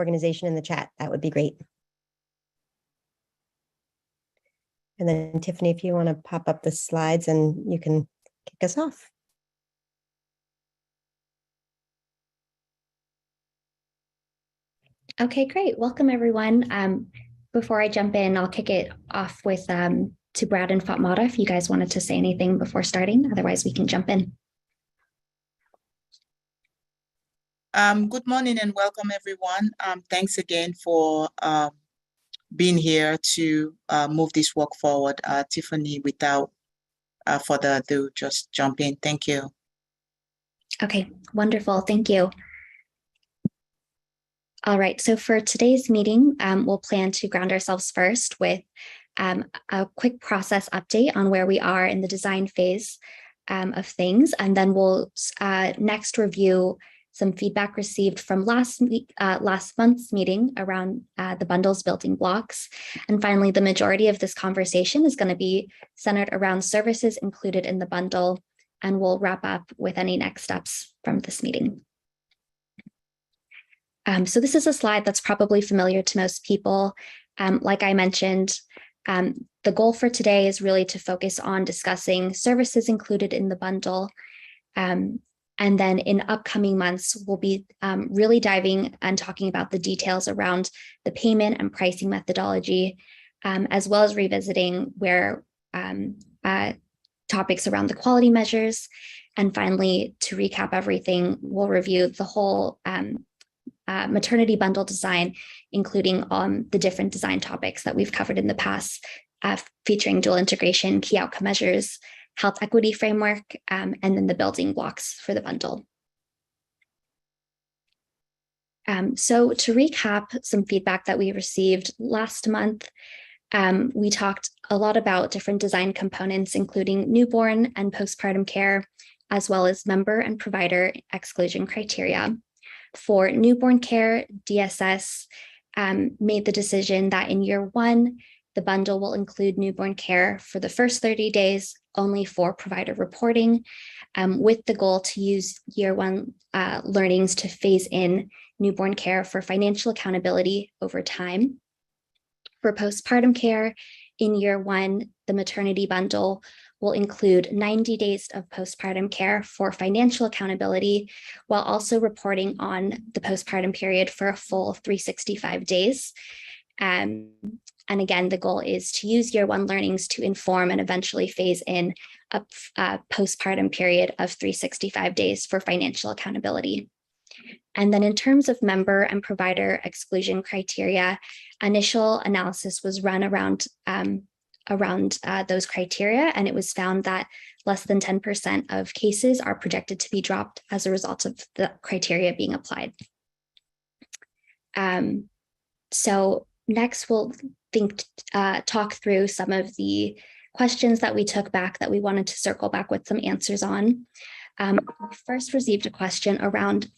organization in the chat, that would be great. And then Tiffany, if you want to pop up the slides and you can kick us off. Okay, great. Welcome, everyone. Before I jump in, I'll kick it off with to Brad and Fatmata if you guys wanted to say anything before starting. Otherwise, we can jump in. Good morning and welcome, everyone. Thanks again for being here to move this work forward. Tiffany, without further ado, just jump in. Thank you. Okay, wonderful. Thank you. All right, so for today's meeting, we'll plan to ground ourselves first with a quick process update on where we are in the design phase of things, and then we'll next review some feedback received from last month's meeting around the bundle's building blocks. And finally, the majority of this conversation is going to be centered around services included in the bundle, and we'll wrap up with any next steps from this meeting. So this is a slide that's probably familiar to most people. Like I mentioned, the goal for today is really to focus on discussing services included in the bundle. And then in upcoming months, we'll be really diving and talking about the details around the payment and pricing methodology, as well as revisiting where topics around the quality measures. And finally, to recap everything, we'll review the whole maternity bundle design, including the different design topics that we've covered in the past, featuring dual integration, key outcome measures, health equity framework, and then the building blocks for the bundle. So to recap some feedback that we received last month, we talked a lot about different design components, including newborn and postpartum care, as well as member and provider exclusion criteria. For newborn care, DSS made the decision that in year one, the bundle will include newborn care for the first 30 days only for provider reporting, with the goal to use year one learnings to phase in newborn care for financial accountability over time. For postpartum care, in year one, the maternity bundle will include 90 days of postpartum care for financial accountability, while also reporting on the postpartum period for a full 365 days. And again, the goal is to use year one learnings to inform and eventually phase in a postpartum period of 365 days for financial accountability. And then in terms of member and provider exclusion criteria, initial analysis was run around those criteria, and it was found that less than 10% of cases are projected to be dropped as a result of the criteria being applied. So next we'll talk through some of the questions that we took back that we wanted to circle back with some answers on. We first received a question around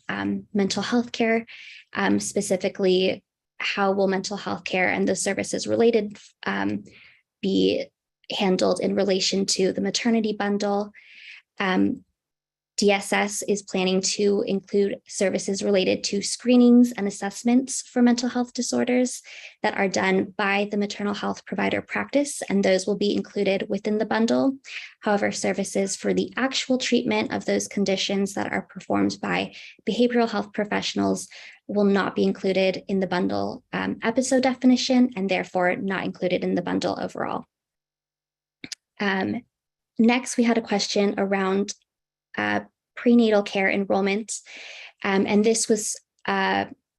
mental health care, specifically how will mental health care and the services related be handled in relation to the maternity bundle. DSS is planning to include services related to screenings and assessments for mental health disorders that are done by the maternal health provider practice, and those will be included within the bundle. However, services for the actual treatment of those conditions that are performed by behavioral health professionals will not be included in the bundle episode definition, and therefore not included in the bundle overall. Next, we had a question around prenatal care enrollment, and this was asking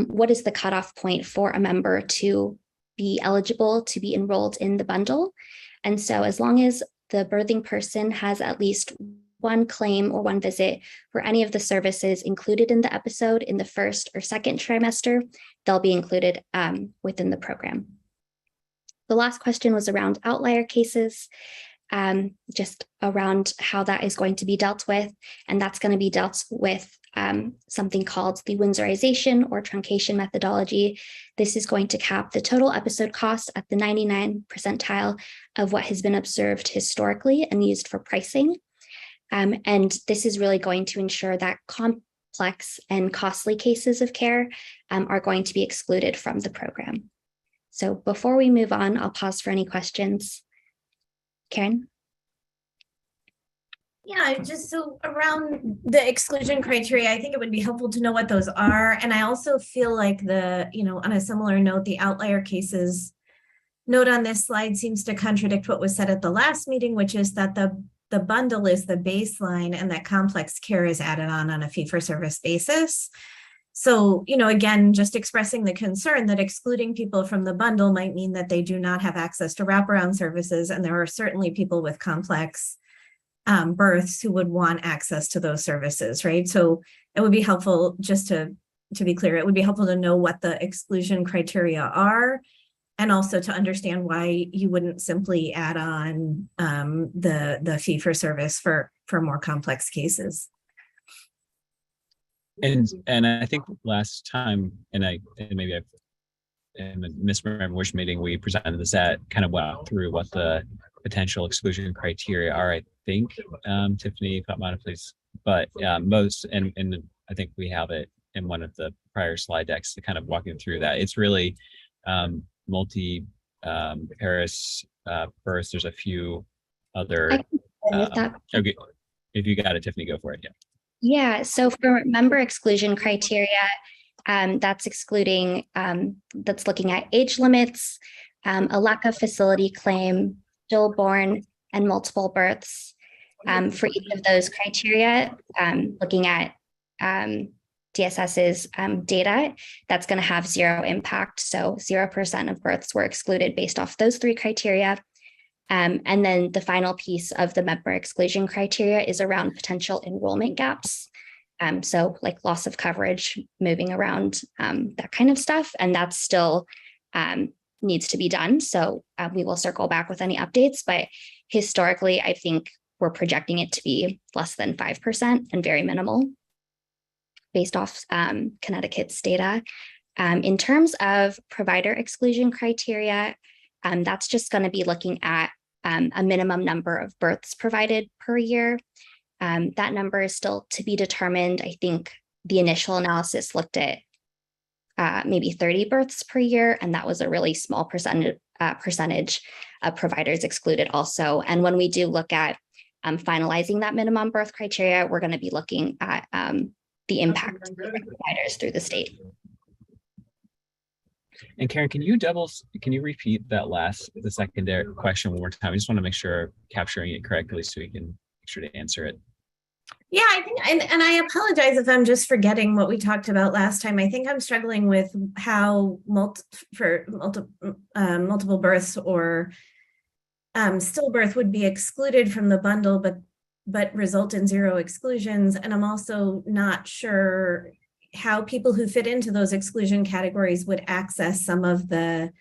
what is the cutoff point for a member to be eligible to be enrolled in the bundle. And so as long as the birthing person has at least one claim or one visit for any of the services included in the episode in the first or second trimester, they'll be included within the program. The last question was around outlier cases, just around how that is going to be dealt with. And that's going to be dealt with something called the Windsorization or truncation methodology. This is going to cap the total episode cost at the 99th percentile of what has been observed historically and used for pricing. And this is really going to ensure that complex and costly cases of care are going to be excluded from the program. So before we move on, I'll pause for any questions. Karen? Yeah, just so around the exclusion criteria, I think it would be helpful to know what those are. And I also feel like on a similar note, the outlier cases note on this slide seems to contradict what was said at the last meeting, which is that the bundle is the baseline and that complex care is added on a fee-for-service basis. So, again, just expressing the concern that excluding people from the bundle might mean that they do not have access to wraparound services. And there are certainly people with complex births who would want access to those services, right? So it would be helpful, just to be clear, it would be helpful to know what the exclusion criteria are, and also to understand why you wouldn't simply add on the fee for service for more complex cases. And I think last time, and maybe I've misremember which meeting we presented this at, kind of went through what the potential exclusion criteria are. I think Tiffany, if I'm honest, please. But most, and I think we have it in one of the prior slide decks to kind of walking through that. It's really multi-Paris births. There's a few other. Okay, if you got it, Tiffany, go for it. Yeah. Yeah. So for member exclusion criteria, that's excluding, that's looking at age limits, a lack of facility claim, stillborn, and multiple births. For each of those criteria, looking at DSS's data, that's going to have zero impact. So 0% of births were excluded based off those three criteria. And then the final piece of the member exclusion criteria is around potential enrollment gaps. So like loss of coverage, moving around, that kind of stuff. And that still needs to be done. So we will circle back with any updates. But historically, I think we're projecting it to be less than 5% and very minimal based off Connecticut's data. In terms of provider exclusion criteria, that's just going to be looking at a minimum number of births provided per year. That number is still to be determined. I think the initial analysis looked at maybe 30 births per year, and that was a really small percentage of providers excluded also. And when we do look at finalizing that minimum birth criteria, we're going to be looking at the impact of providers through the state. And Karen, can you repeat the secondary question one more time? I just want to make sure I'm capturing it correctly so we can make sure to answer it. Yeah, I think, and I apologize if I'm just forgetting what we talked about last time. I think I'm struggling with how multiple births or stillbirth would be excluded from the bundle, but result in zero exclusions. And I'm also not sure how people who fit into those exclusion categories would access some of the,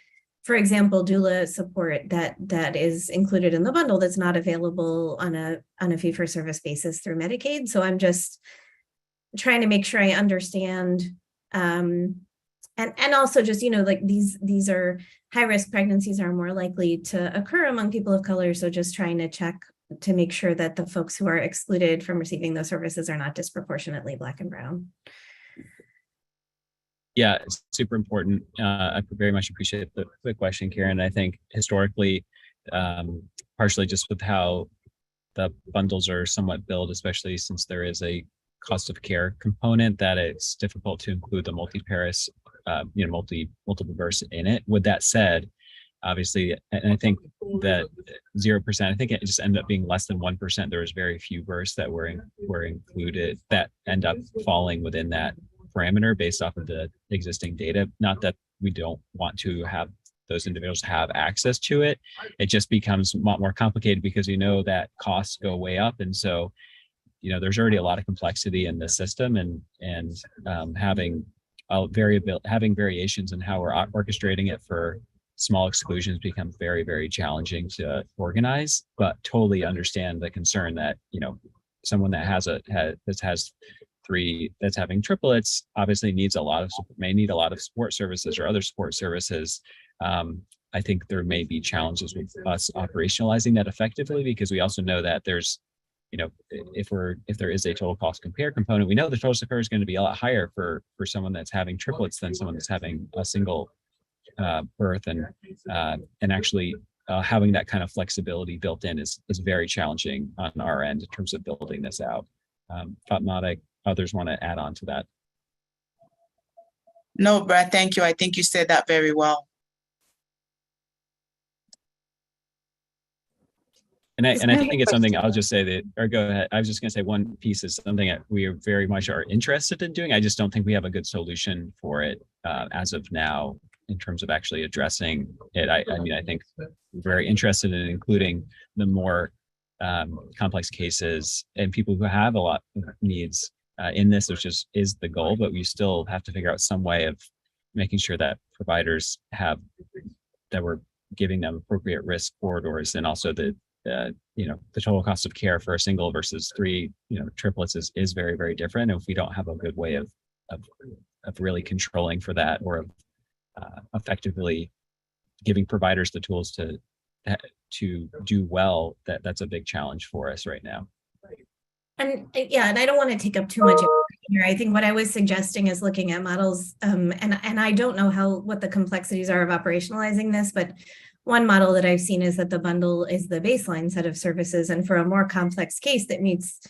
for example, doula support that is included in the bundle that's not available on a fee-for-service basis through Medicaid. So I'm just trying to make sure I understand, and also just, like these are high-risk pregnancies are more likely to occur among people of color. So just trying to check to make sure that the folks who are excluded from receiving those services are not disproportionately Black and brown. Yeah, it's super important. I very much appreciate the question, Karen. I think historically, partially just with how the bundles are somewhat billed, especially since there is a cost of care component, that it's difficult to include the multi-Paris, multiple births in it. With that said, obviously, and I think that 0%, I think it just ended up being less than 1%. There was very few births that were included that end up falling within that parameter based off of the existing data. Not that we don't want to have those individuals have access to it. It just becomes a lot more complicated because that costs go way up. And so, there's already a lot of complexity in the system, and having variations in how we're orchestrating it for small exclusions becomes very, very challenging to organize, but totally understand the concern that, someone that has three that's having triplets obviously may need a lot of support services or other support services. I think there may be challenges with us operationalizing that effectively, because we also know that there's if there is a total cost compare component, we know the total compare is going to be a lot higher for someone that's having triplets than someone that's having a single birth, and actually having that kind of flexibility built in is very challenging on our end in terms of building this out. Fatmata, others want to add on to that? No, Brad, thank you. I think you said that very well. And I think it's something I'll just say that, or go ahead. I was just going to say one piece is something that we are very much are interested in doing. I just don't think we have a good solution for it as of now in terms of actually addressing it. I mean, I think we're very interested in including the more complex cases and people who have a lot of needs in this, which is the goal, but we still have to figure out some way of making sure that providers have, that we're giving them appropriate risk corridors, and also the total cost of care for a single versus three, triplets is very, very different. And if we don't have a good way of really controlling for that, or of effectively giving providers the tools to do well, that's a big challenge for us right now. And I don't want to take up too much here. I think what I was suggesting is looking at models, and I don't know what the complexities are of operationalizing this, but one model that I've seen is that the bundle is the baseline set of services, and for a more complex case that meets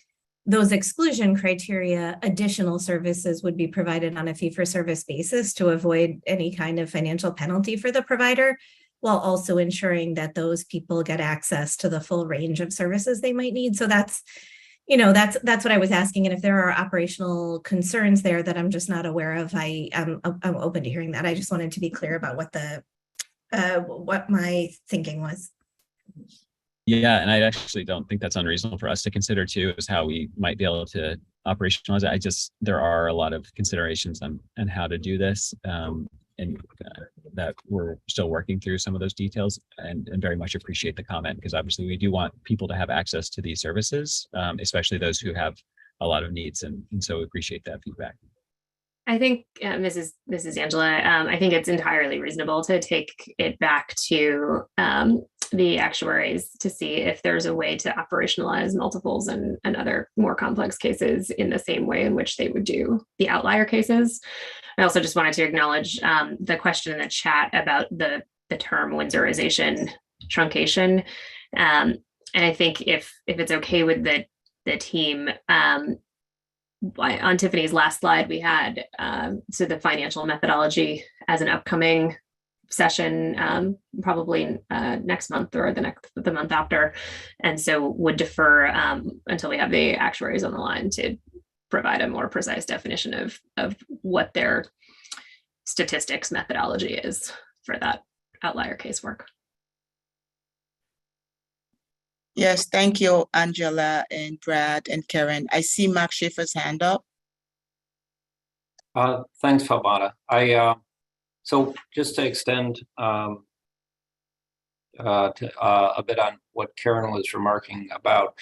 those exclusion criteria, additional services would be provided on a fee-for-service basis to avoid any kind of financial penalty for the provider, while also ensuring that those people get access to the full range of services they might need. So that's what I was asking. And if there are operational concerns there that I'm just not aware of, I'm open to hearing that. I just wanted to be clear about what my thinking was. Yeah, and I actually don't think that's unreasonable for us to consider too, is how we might be able to operationalize it. There are a lot of considerations on how to do this, and that we're still working through some of those details, and very much appreciate the comment, because obviously we do want people to have access to these services, especially those who have a lot of needs, and so appreciate that feedback. I think, this is Angela. I think it's entirely reasonable to take it back to the actuaries to see if there's a way to operationalize multiples and other more complex cases in the same way in which they would do the outlier cases. I also just wanted to acknowledge the question in the chat about the term Windsorization truncation. And I think if it's okay with the team, on Tiffany's last slide, we had so the financial methodology as an upcoming session, probably next month or the month after, and so would defer until we have the actuaries on the line to provide a more precise definition of what their statistics methodology is for that outlier casework. Yes, thank you, Angela and Brad and Karen. I see Mark Schaefer's hand up. Thanks, Fatmata. So just to extend a bit on what Karen was remarking about,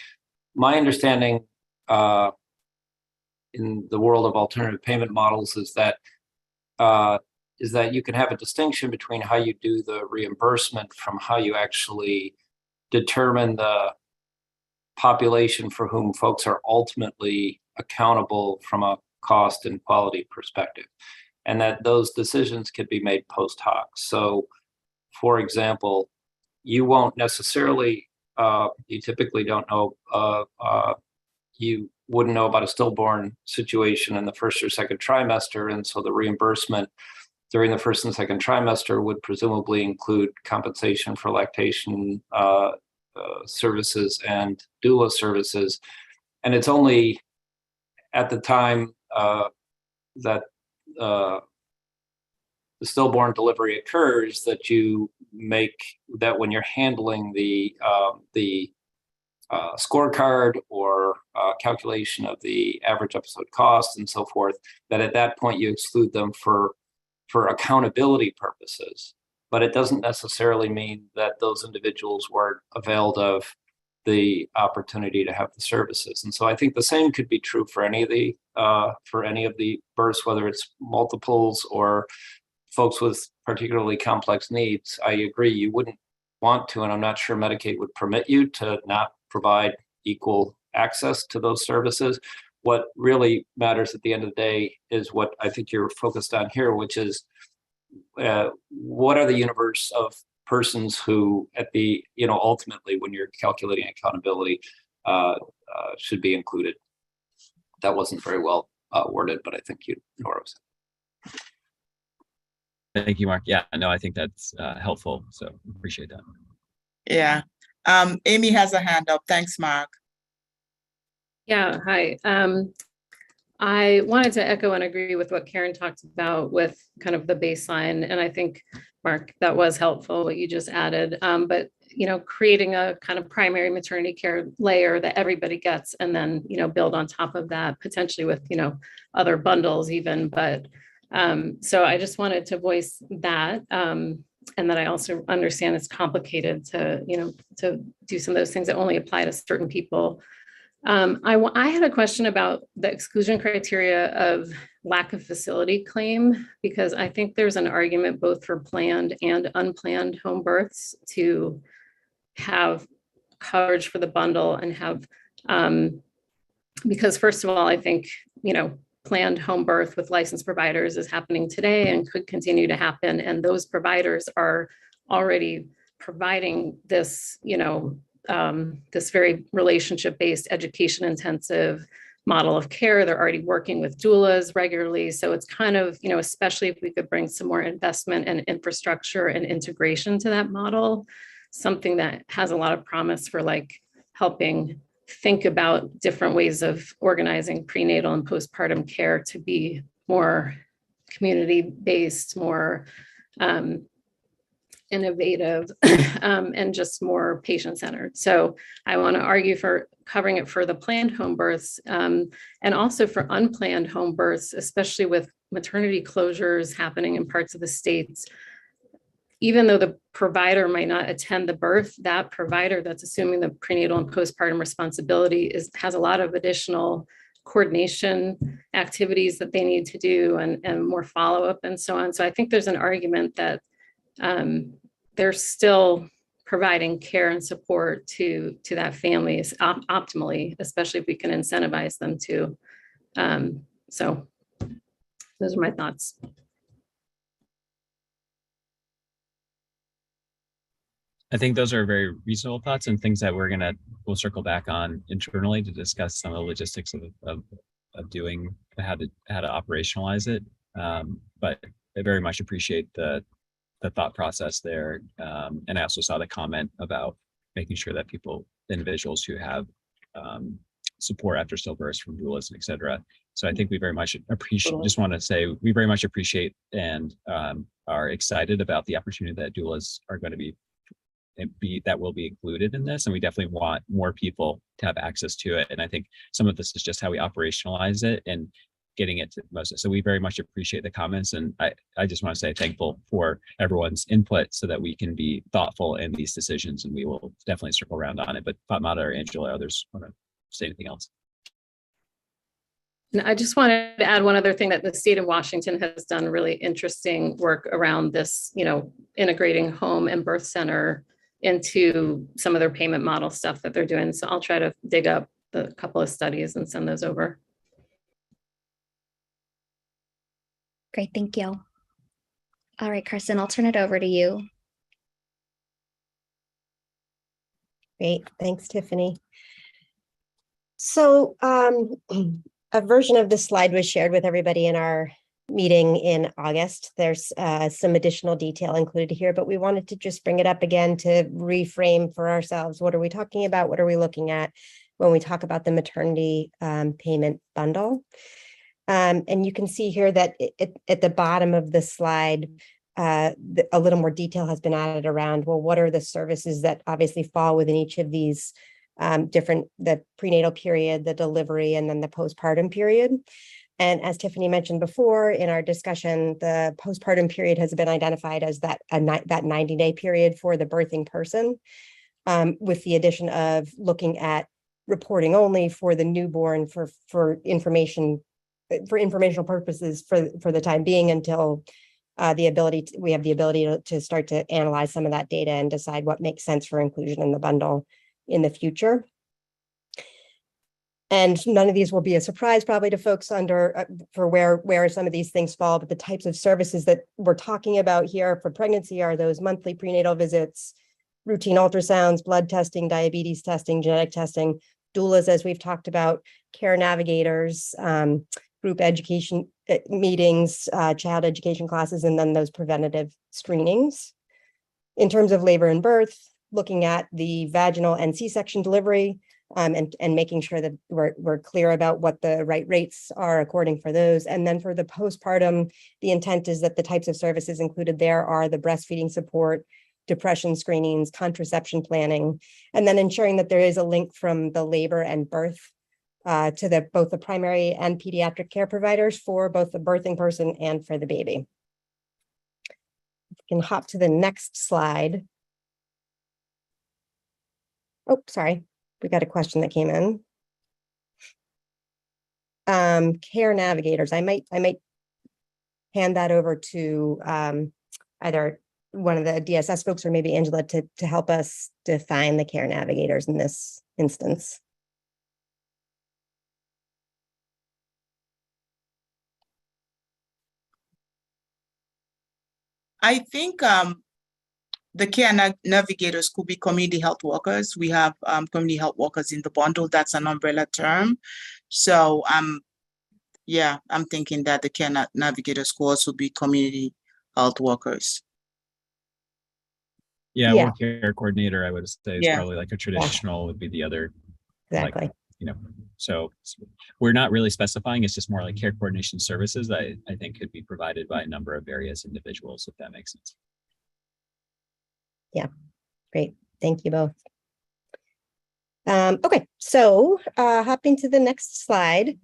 my understanding in the world of alternative payment models is that you can have a distinction between how you do the reimbursement from how you actually determine the population for whom folks are ultimately accountable from a cost and quality perspective, and that those decisions can be made post hoc. So, for example, you won't necessarily, you typically don't know, you wouldn't know about a stillborn situation in the first or second trimester, and so the reimbursement during the first and second trimester would presumably include compensation for lactation services and doula services. And it's only at the time that the stillborn delivery occurs that you make that, when you're handling the scorecard or calculation of the average episode cost and so forth, that at that point you exclude them for accountability purposes. But it doesn't necessarily mean that those individuals weren't availed of the opportunity to have the services. And so I think the same could be true for any of the births, whether it's multiples or folks with particularly complex needs. I agree, you wouldn't want to, and I'm not sure Medicaid would permit you to not provide equal access to those services. What really matters at the end of the day is what I think you're focused on here, which is what are the universe of persons who at the, ultimately when you're calculating accountability should be included. That wasn't very well worded, but I think you know what I was saying. Thank you, Mark. Yeah, no, I think that's helpful. So appreciate that. Yeah. Amy has a hand up. Thanks, Mark. Yeah, hi. I wanted to echo and agree with what Karen talked about with kind of the baseline. And I think, Mark, that was helpful, what you just added. But, creating a kind of primary maternity care layer that everybody gets, and then, build on top of that, potentially with, other bundles even. But so I just wanted to voice that. And that I also understand it's complicated to, to do some of those things that only apply to certain people. I had a question about the exclusion criteria of lack of facility claim, because I think there's an argument both for planned and unplanned home births to have coverage for the bundle and have, because first of all, I think, planned home birth with licensed providers is happening today and could continue to happen. And those providers are already providing this, this very relationship-based, education-intensive model of care. They're already working with doulas regularly. So it's kind of, especially if we could bring some more investment and infrastructure and integration to that model, something that has a lot of promise for like helping think about different ways of organizing prenatal and postpartum care to be more community-based, more innovative, and just more patient-centered. So I want to argue for covering it for the planned home births, and also for unplanned home births, especially with maternity closures happening in parts of the states. Even though the provider might not attend the birth, that provider that's assuming the prenatal and postpartum responsibility has a lot of additional coordination activities that they need to do, and more follow-up and so on. So I think there's an argument that they're still providing care and support to that family optimally, especially if we can incentivize them to. So those are my thoughts. I think those are very reasonable thoughts and things that we'll circle back on internally to discuss some of the logistics of doing how to operationalize it. But I very much appreciate the thought process there. And I also saw the comment about making sure that individuals who have support after stillbirths from doulas, et cetera. So I think we very much appreciate, just want to say, we very much appreciate and are excited about the opportunity that doulas are going to that will be included in this. And we definitely want more people to have access to it. And I think some of this is just how we operationalize it and getting it to most. So we very much appreciate the comments. And I just want to say thankful for everyone's input so that we can be thoughtful in these decisions, and we will definitely circle around on it. But Fatmata or Angela, others want to say anything else? And I just wanted to add one other thing, that the state of Washington has done really interesting work around this, integrating home and birth center into some of their payment model stuff that they're doing. So I'll try to dig up the couple of studies and send those over. Great, thank you. All right, Carson, I'll turn it over to you. Great, thanks, Tiffany. So a version of this slide was shared with everybody in our meeting in August. There's some additional detail included here, but we wanted to just bring it up again to reframe for ourselves. What are we talking about? What are we looking at when we talk about the maternity payment bundle? And you can see here that at the bottom of the slide, a little more detail has been added around, well, what are the services that obviously fall within each of these the prenatal period, the delivery, and then the postpartum period. And as Tiffany mentioned before in our discussion, the postpartum period has been identified as that 90-day period for the birthing person, with the addition of looking at reporting only for the newborn for informational purposes for the time being, until we have the ability to start to analyze some of that data and decide what makes sense for inclusion in the bundle in the future. And none of these will be a surprise probably to folks under for where some of these things fall, but the types of services that we're talking about here for pregnancy are those monthly prenatal visits, routine ultrasounds, blood testing, diabetes testing, genetic testing, doulas, as we've talked about, care navigators, group education meetings, child education classes, and then those preventative screenings. In terms of labor and birth, looking at the vaginal and C-section delivery, and making sure that we're clear about what the right rates are according for those. And then for the postpartum, the intent is that the types of services included there are the breastfeeding support, depression screenings, contraception planning, and then ensuring that there is a link from the labor and birth to both the primary and pediatric care providers for both the birthing person and for the baby. We can hop to the next slide. Oh, sorry. We got a question that came in. Care navigators. I might hand that over to either one of the DSS folks or maybe Angela to help us define the care navigators in this instance. I think the care navigators could be community health workers. We have community health workers in the bundle. That's an umbrella term. So yeah, I'm thinking that the care navigators could also be community health workers. Yeah, Yeah. or care coordinator, I would say, is Yeah. probably like a traditional would be the other. Exactly. So we're not really specifying. It's just more like care coordination services that I think could be provided by a number of various individuals, if that makes sense. Yeah, great. Thank you both. Okay, so hopping to the next slide.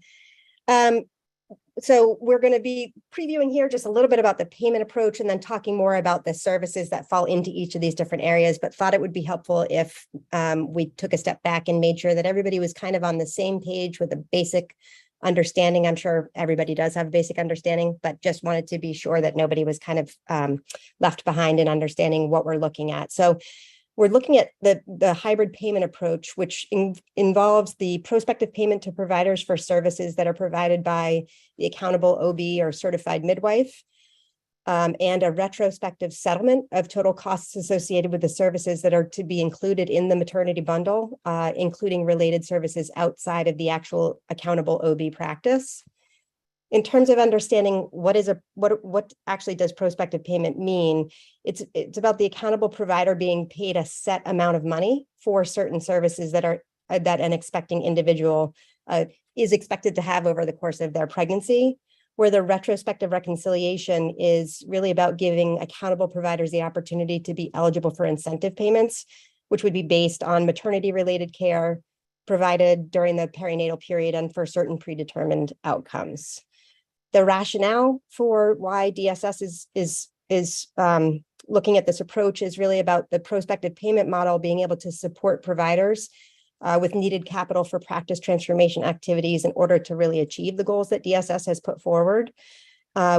So we're going to be previewing here just a little bit about the payment approach and then talking more about the services that fall into each of these different areas, but thought it would be helpful if we took a step back and made sure that everybody was kind of on the same page with a basic understanding. I'm sure everybody does have a basic understanding, but just wanted to be sure that nobody was kind of left behind in understanding what we're looking at. So we're looking at the hybrid payment approach, which involves the prospective payment to providers for services that are provided by the accountable OB or certified midwife, and a retrospective settlement of total costs associated with the services that are to be included in the maternity bundle, including related services outside of the actual accountable OB practice. In terms of understanding what actually does prospective payment mean, it's about the accountable provider being paid a set amount of money for certain services that an expecting individual is expected to have over the course of their pregnancy, where the retrospective reconciliation is really about giving accountable providers the opportunity to be eligible for incentive payments, which would be based on maternity-related care provided during the perinatal period and for certain predetermined outcomes. The rationale for why DSS is looking at this approach is really about the prospective payment model being able to support providers with needed capital for practice transformation activities in order to really achieve the goals that DSS has put forward,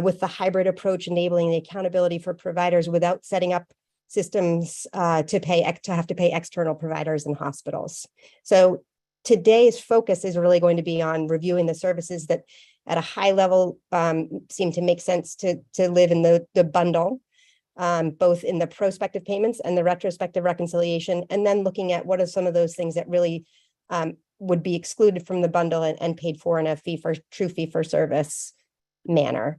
with the hybrid approach enabling the accountability for providers without setting up systems to have to pay external providers and hospitals. So today's focus is really going to be on reviewing the services that at a high level seem to make sense to live in the bundle, both in the prospective payments and the retrospective reconciliation, and then looking at what are some of those things that really would be excluded from the bundle and paid for in a true fee for service manner.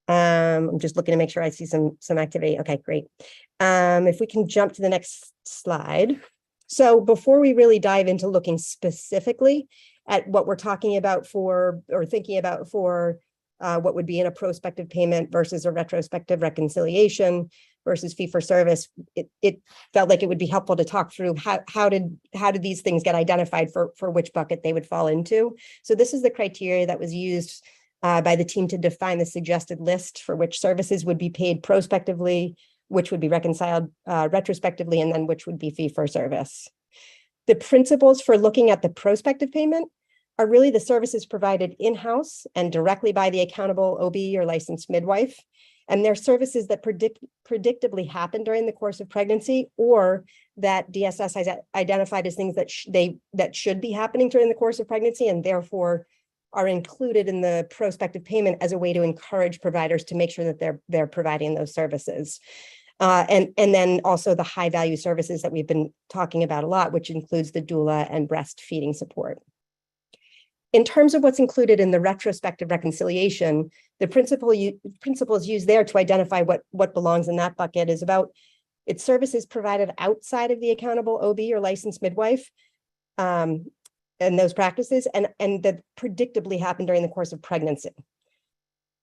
I'm just looking to make sure I see some activity. Okay, great. If we can jump to the next slide. So before we really dive into looking specifically at what we're talking about thinking about for what would be in a prospective payment versus a retrospective reconciliation versus fee for service, it felt like it would be helpful to talk through how did these things get identified for which bucket they would fall into. So this is the criteria that was used by the team to define the suggested list for which services would be paid prospectively, which would be reconciled retrospectively, and then which would be fee for service. The principles for looking at the prospective payment are really the services provided in-house and directly by the accountable OB or licensed midwife. And they're services that predictably happen during the course of pregnancy, or that DSS has identified as things that should be happening during the course of pregnancy, and therefore are included in the prospective payment as a way to encourage providers to make sure that they're providing those services. And then also the high value services that we've been talking about a lot, which includes the doula and breastfeeding support. In terms of what's included in the retrospective reconciliation, the principles used there to identify what belongs in that bucket is about its services provided outside of the accountable OB or licensed midwife, and those practices, and that predictably happen during the course of pregnancy.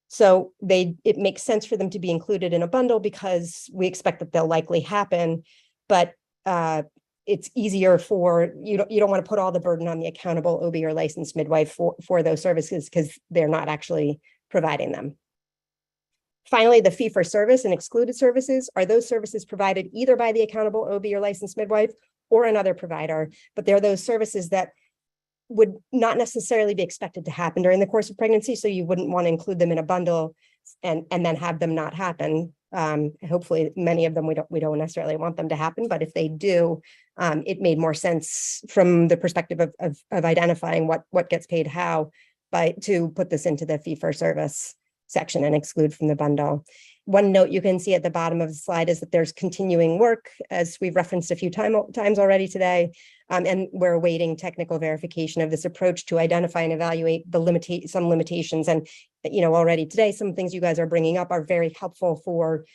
So it makes sense for them to be included in a bundle because we expect that they'll likely happen, but it's easier for you don't want to put all the burden on the accountable OB or licensed midwife for those services because they're not actually providing them. Finally, the fee for service and excluded services are those services provided either by the accountable OB or licensed midwife or another provider, but they're those services that would not necessarily be expected to happen during the course of pregnancy, so you wouldn't want to include them in a bundle and then have them not happen. Hopefully, many of them we don't necessarily want them to happen, but if they do, it made more sense from the perspective of identifying what gets paid how to put this into the fee for service section and exclude from the bundle. One note you can see at the bottom of the slide is that there's continuing work, as we've referenced a few times already today, and we're awaiting technical verification of this approach to identify and evaluate some limitations. And already today, some things you guys are bringing up are very helpful for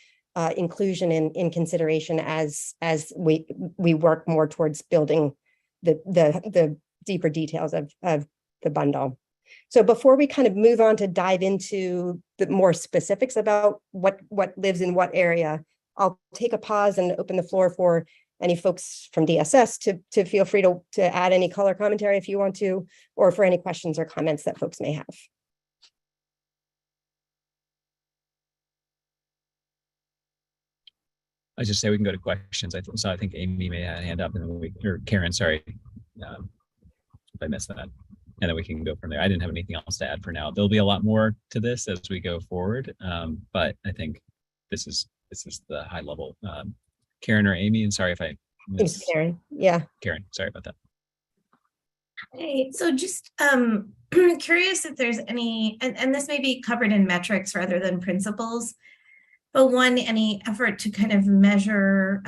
inclusion in consideration as we work more towards building the deeper details of the bundle. So before we kind of move on to dive into the more specifics about what lives in what area, I'll take a pause and open the floor for any folks from DSS to feel free to add any color commentary if you want to, or for any questions or comments that folks may have. I just say we can go to questions. I think Amy may have a hand up, and then or Karen, sorry, if I missed that. And then we can go from there. I didn't have anything else to add for now. There'll be a lot more to this as we go forward, but I think this is the high level. Karen or Amy, and sorry if I missed. Karen, yeah. Karen, sorry about that. Hey, so just curious if there's any, and this may be covered in metrics rather than principles, but any effort to kind of measure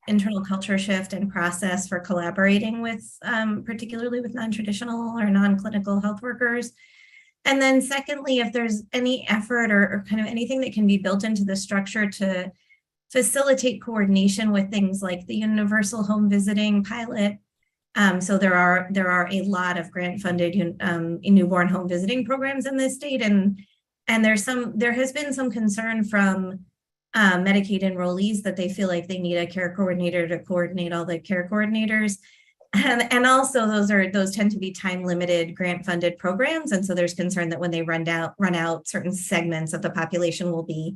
internal culture shift and process for collaborating with, particularly with non-traditional or non-clinical health workers. And then secondly, if there's any effort or kind of anything that can be built into the structure to facilitate coordination with things like the universal home visiting pilot. So there are a lot of grant-funded newborn home visiting programs in this state, and there has been some concern from Medicaid enrollees that they feel like they need a care coordinator to coordinate all the care coordinators. And also those tend to be time-limited grant-funded programs. And so there's concern that when they run out, certain segments of the population will be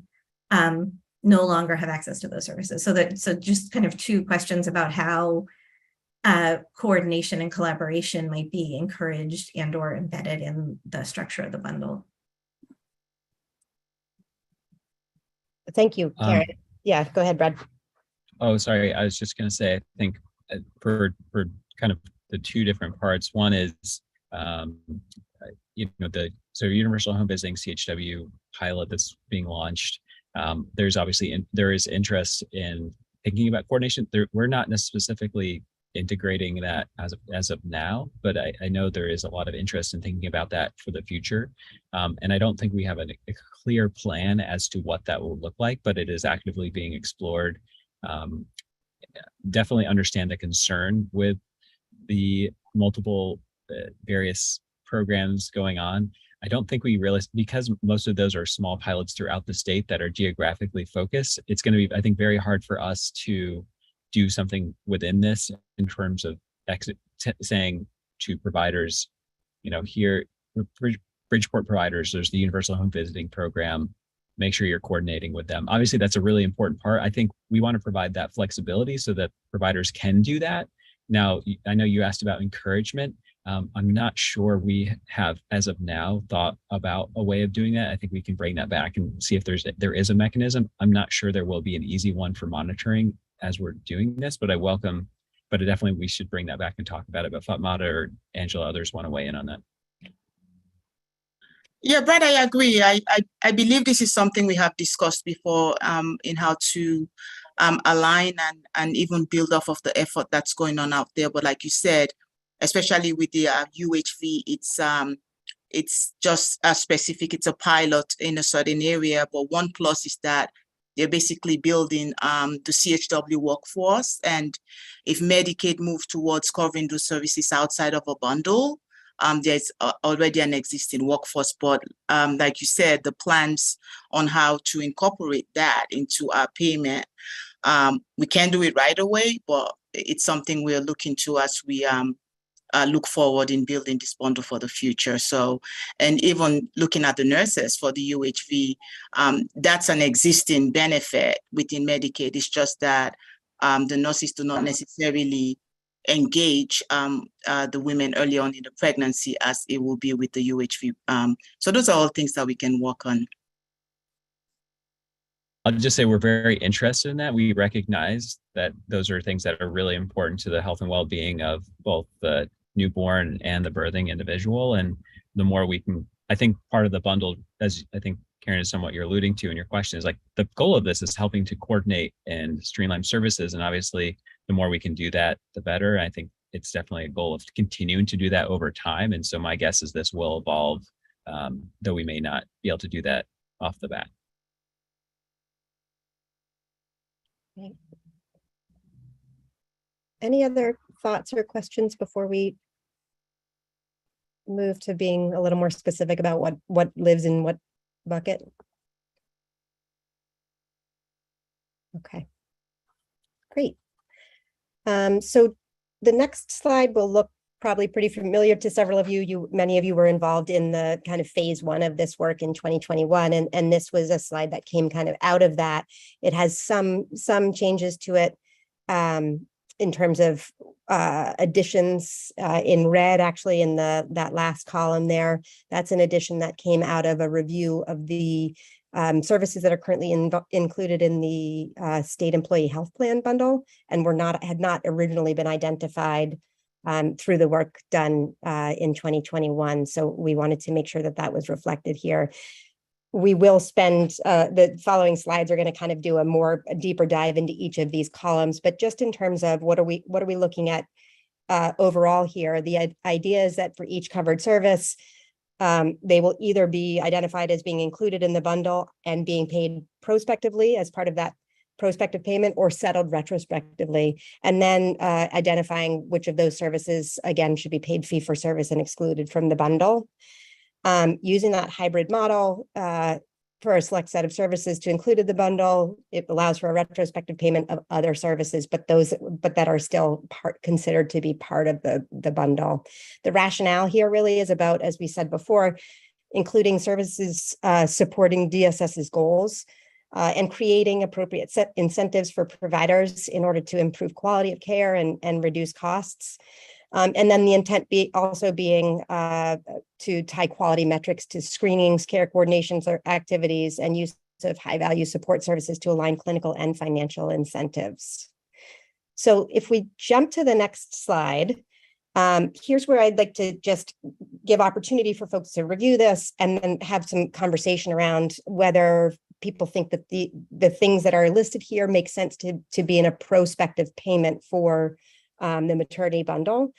no longer have access to those services. So just kind of two questions about how coordination and collaboration might be encouraged and or embedded in the structure of the bundle. Thank you, Karen. Yeah, go ahead, Brad. Oh, sorry. I was just going to say, I think for kind of the two different parts, one is, so universal home visiting CHW pilot that's being launched. There's obviously, there is interest in thinking about coordination. We're not specifically integrating that as of now, but I know there is a lot of interest in thinking about that for the future. And I don't think we have a clear plan as to what that will look like, but it is actively being explored. Definitely understand the concern with the multiple various programs going on. I don't think we realize, because most of those are small pilots throughout the state that are geographically focused, it's going to be, I think, very hard for us to do something within this in terms of saying to providers, here, Bridgeport providers, there's the universal home visiting program, make sure you're coordinating with them. Obviously, that's a really important part. I think we want to provide that flexibility so that providers can do that. Now, I know you asked about encouragement. I'm not sure we have, as of now, thought about a way of doing that. I think we can bring that back and see if there is a mechanism. I'm not sure there will be an easy one for monitoring as we're doing this, but definitely we should bring that back and talk about it. But Fatmata or Angela, others want to weigh in on that. Yeah, Brad, I agree. I believe this is something we have discussed before in how to align and even build off of the effort that's going on out there. But like you said, especially with the UHV, it's just a specific, it's a pilot in a certain area. But one plus is that they're basically building the CHW workforce. And if Medicaid moves towards covering those services outside of a bundle, there's already an existing workforce, but like you said, the plans on how to incorporate that into our payment, we can't do it right away, but it's something we're looking to as we look forward in building this bundle for the future. So, and even looking at the nurses for the UHV, that's an existing benefit within Medicaid. It's just that the nurses do not necessarily engage the women early on in the pregnancy as it will be with the UHV. So those are all things that we can work on. I'll just say we're very interested in that. We recognize that those are things that are really important to the health and well-being of both the newborn and the birthing individual. And the more we can, I think part of the bundle, as I think Karen is somewhat you're alluding to in your question, is like the goal of this is helping to coordinate and streamline services. And obviously the more we can do that, the better. I think it's definitely a goal of continuing to do that over time. And so my guess is this will evolve, though we may not be able to do that off the bat. Right. Any other thoughts or questions before we move to being a little more specific about what lives in what bucket? Okay, great. So the next slide will look probably pretty familiar to several of you. Many of you were involved in the kind of phase one of this work in 2021, and this was a slide that came kind of out of that. It has some changes to it in terms of additions in red, actually in that last column there. That's an addition that came out of a review of the services that are currently included in the state employee health plan bundle, and had not originally been identified through the work done in 2021. So we wanted to make sure that that was reflected here. We will spend the following slides are going to kind of do a deeper dive into each of these columns, but just in terms of what are we looking at overall here, the idea is that for each covered service, they will either be identified as being included in the bundle and being paid prospectively as part of that prospective payment or settled retrospectively, and then identifying which of those services, again, should be paid fee for service and excluded from the bundle. Using that hybrid model for a select set of services to include in the bundle, it allows for a retrospective payment of other services, but that are still considered to be part of the bundle. The rationale here really is about, as we said before, including services supporting DSS's goals and creating appropriate incentives for providers in order to improve quality of care and reduce costs. And then the intent also being to tie quality metrics to screenings, care coordinations, or activities, and use of high-value support services to align clinical and financial incentives. So if we jump to the next slide, here's where I'd like to just give opportunity for folks to review this and then have some conversation around whether people think that the things that are listed here make sense to be in a prospective payment for the maternity bundle.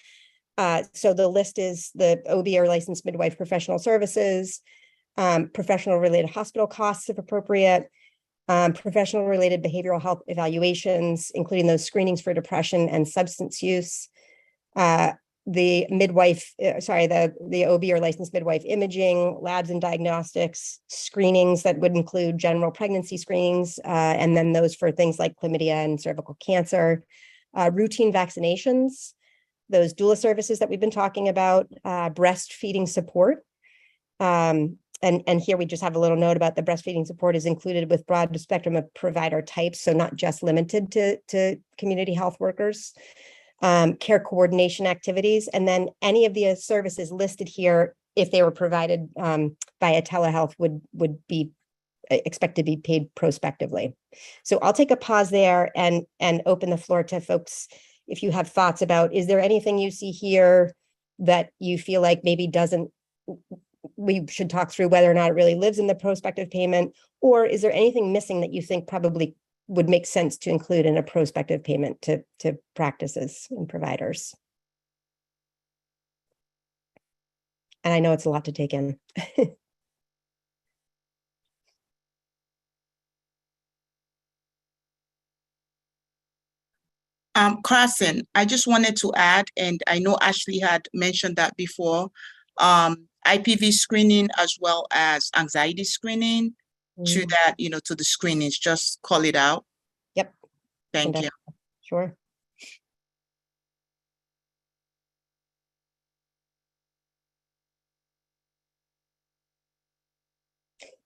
So the list is the OB or licensed midwife professional services, professional related hospital costs if appropriate, professional related behavioral health evaluations, including those screenings for depression and substance use, the OB or licensed midwife imaging, labs and diagnostics, screenings that would include general pregnancy screenings, and then those for things like chlamydia and cervical cancer, routine vaccinations, those doula services that we've been talking about, breastfeeding support. And here we just have a little note about the breastfeeding support is included with broad spectrum of provider types, so not just limited to community health workers. care coordination activities, and then any of the services listed here, if they were provided via telehealth, would be expect to be paid prospectively. So I'll take a pause there and open the floor to folks. If you have thoughts about, is there anything you see here that you feel like maybe we should talk through whether or not it really lives in the prospective payment, or is there anything missing that you think probably would make sense to include in a prospective payment to practices and providers? And I know it's a lot to take in. Carson, I just wanted to add, and I know Ashley had mentioned that before, IPV screening as well as anxiety screening to that, to the screenings, just call it out. Yep. Thank you. Sure.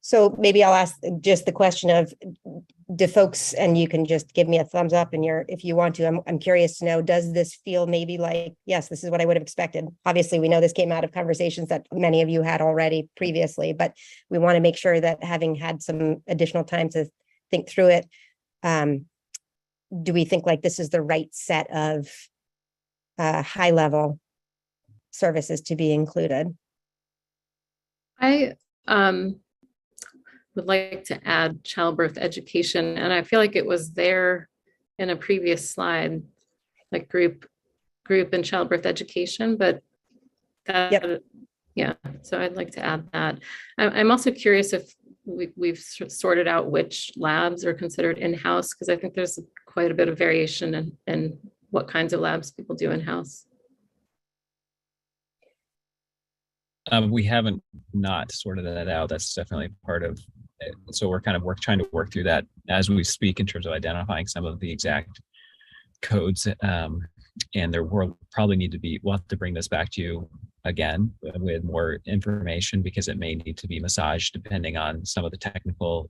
So maybe I'll ask just the question of, do folks, and you can just give me a thumbs up and if you want to, I'm curious to know, does this feel maybe like, yes, this is what I would have expected? Obviously, we know this came out of conversations that many of you had already previously, but we want to make sure that having had some additional time to think through it, do we think like this is the right set of high level services to be included? I would like to add childbirth education, and I feel like it was there in a previous slide, like group and childbirth education, but that, yep. Yeah, so I'd like to add that. I'm also curious if we've sorted out which labs are considered in-house, because I think there's quite a bit of variation in what kinds of labs people do in-house. We haven't not sorted that out. That's definitely part of it. So we're kind of trying to work through that as we speak in terms of identifying some of the exact codes. And there will probably need to be, we'll have to bring this back to you again with more information, because it may need to be massaged depending on some of the technical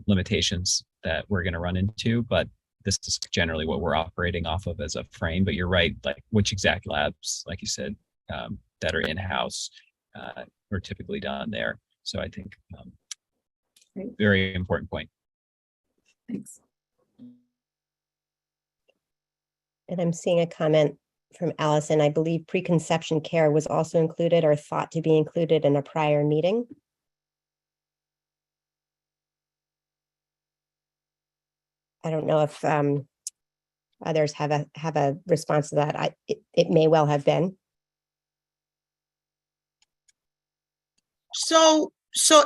limitations that we're going to run into. But this is generally what we're operating off of as a frame. But you're right, like which exact labs, like you said, that are in-house are typically done there. So I think very important point. Thanks. And I'm seeing a comment from Allison. I believe preconception care was also included or thought to be included in a prior meeting. I don't know if others have a response to that. It may well have been. So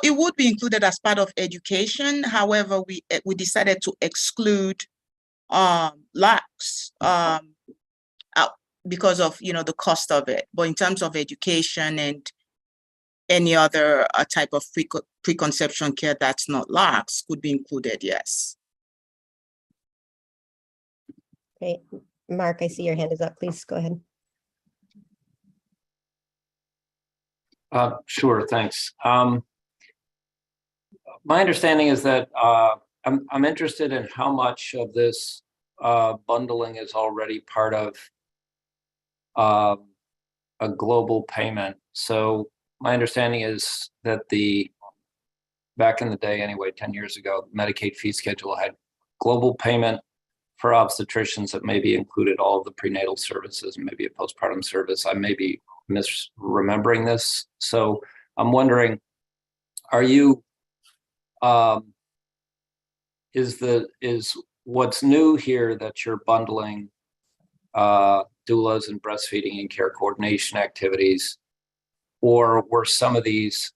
it would be included as part of education. However, we decided to exclude LACs because of the cost of it. But in terms of education and any other type of preconception care that's not LACs could be included, yes. Great. Mark, I see your hand is up. Please go ahead. Sure, thanks. My understanding is that I'm interested in how much of this bundling is already part of a global payment. So my understanding is that back in the day anyway, 10 years ago, Medicaid fee schedule had global payment for obstetricians that maybe included all of the prenatal services and maybe a postpartum service. I may be misremembering this. So I'm wondering, are you, is what's new here that you're bundling doulas and breastfeeding and care coordination activities, or have some of these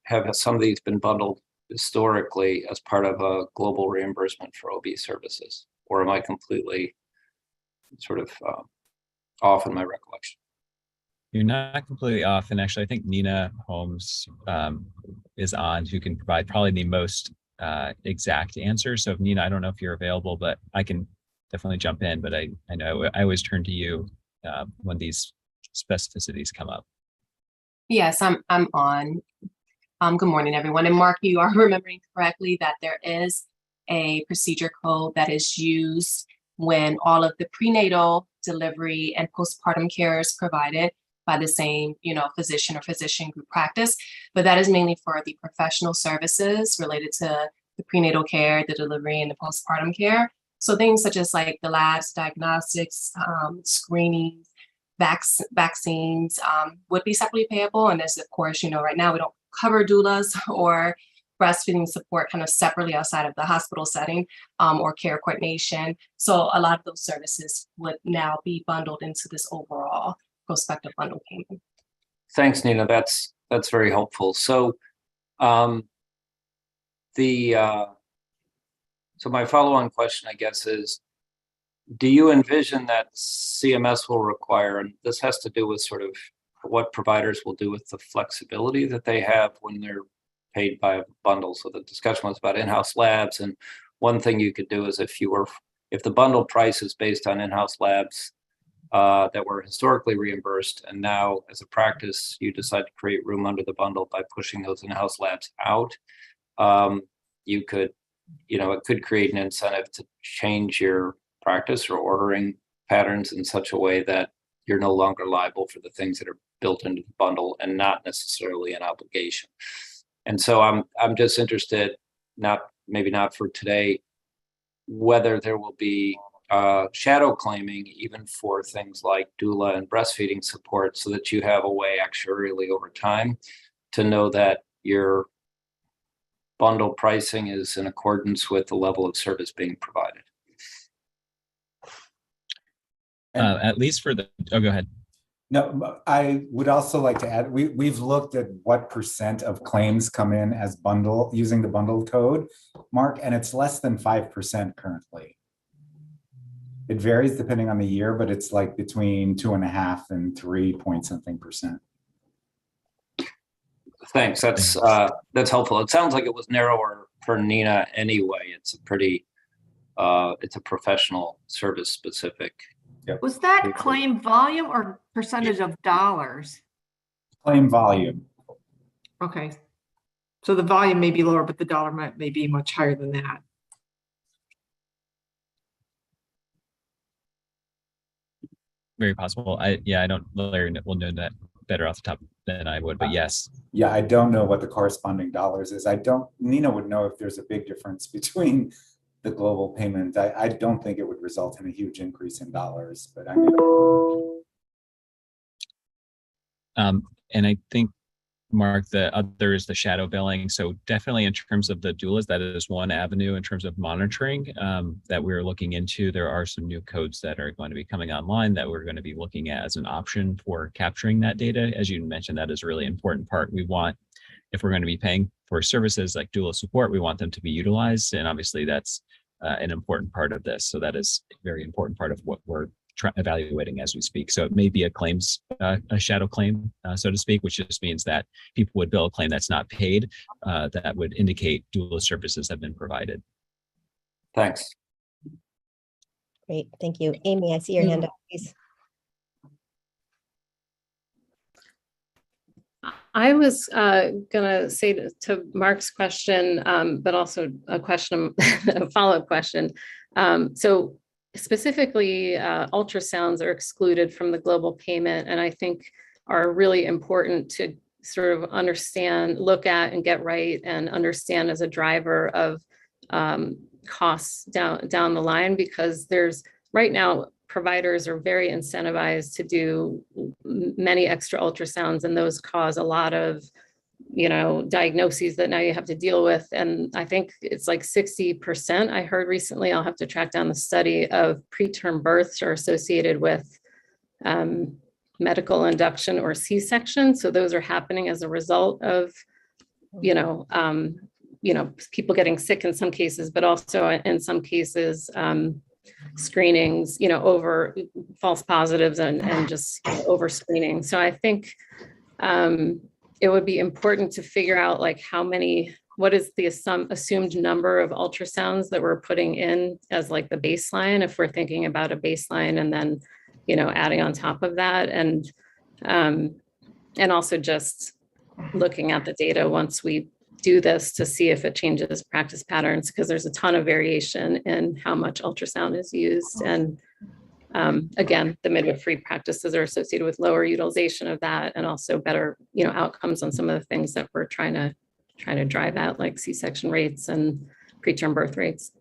been bundled historically as part of a global reimbursement for OB services? Or am I completely sort of off in my recollection? You're not completely off. And actually, I think Nina Holmes is on, who can provide probably the most exact answer. So Nina, I don't know if you're available, but I can definitely jump in. But I know I always turn to you when these specificities come up. Yes, I'm on. Good morning, everyone. And Mark, you are remembering correctly that there is a procedure code that is used when all of the prenatal delivery, and postpartum care is provided by the same, physician or physician group practice, but that is mainly for the professional services related to the prenatal care, the delivery, and the postpartum care. So things such as like the labs, diagnostics, screenings, vaccines would be separately payable. And as of course, right now we don't cover doulas or breastfeeding support kind of separately outside of the hospital setting or care coordination. So a lot of those services would now be bundled into this overall prospective bundle payment. Thanks, Nina. That's very helpful. So so my follow-on question, I guess, is, do you envision that CMS will require, and this has to do with sort of what providers will do with the flexibility that they have when they're paid by a bundle? So the discussion was about in-house labs, and one thing you could do is if the bundle price is based on in-house labs that were historically reimbursed, and now as a practice you decide to create room under the bundle by pushing those in-house labs out, you could, it could create an incentive to change your practice or ordering patterns in such a way that you're no longer liable for the things that are built into the bundle and not necessarily an obligation. And so I'm just interested, maybe not for today, whether there will be shadow claiming even for things like doula and breastfeeding support, so that you have a way actuarially over time to know that your bundle pricing is in accordance with the level of service being provided. At least for go ahead. No, I would also like to add, we've looked at what % of claims come in as bundle using the bundle code, Mark, and it's less than 5% currently. It varies depending on the year, but it's like between 2.5 and 3 point something %. Thanks. That's helpful. It sounds like it was narrower for Nina anyway. It's a pretty, it's a professional service specific. Yep. Was that claim volume or percentage of dollars? Claim volume. Okay. So the volume may be lower, but the dollar may be much higher than that. Very possible. I don't, Larry will know that better off the top than I would, but yes. Yeah, I don't know what the corresponding dollars is. Nina would know if there's a big difference between the global payment. I don't think it would result in a huge increase in dollars, but I mean. And I think, Mark, the other is the shadow billing. So definitely in terms of the doulas, that is one avenue in terms of monitoring that we're looking into. There are some new codes that are going to be coming online that we're going to be looking at as an option for capturing that data. As you mentioned, that is a really important part. We want, if we're going to be paying for services like doula support, we want them to be utilized. And obviously that's an important part of this. So that is a very important part of what we're evaluating as we speak. So it may be a claims, a shadow claim, so to speak, which just means that people would bill a claim that's not paid, that would indicate doula services have been provided. Thanks. Great, thank you. Amy, I see your hand up, please. I was going to say to Mark's question, but also a question, a follow-up question. So specifically, ultrasounds are excluded from the global payment, and I think are really important to sort of understand, look at, and get right, and understand as a driver of costs down the line, because there's right now providers are very incentivized to do many extra ultrasounds, and those cause a lot of diagnoses that now you have to deal with. And I think it's like 60%, I heard recently, I'll have to track down the study, of preterm births are associated with medical induction or C-section. So those are happening as a result of, people getting sick in some cases, but also in some cases, screenings, over false positives and just over screening. So I think it would be important to figure out what is the assumed number of ultrasounds that we're putting in as like the baseline, if we're thinking about a baseline, and then, adding on top of that, and also just looking at the data once we do this to see if it changes practice patterns, because there's a ton of variation in how much ultrasound is used. And Again, the midwifery practices are associated with lower utilization of that and also better, outcomes on some of the things that we're trying to drive at, like C-section rates and preterm birth rates.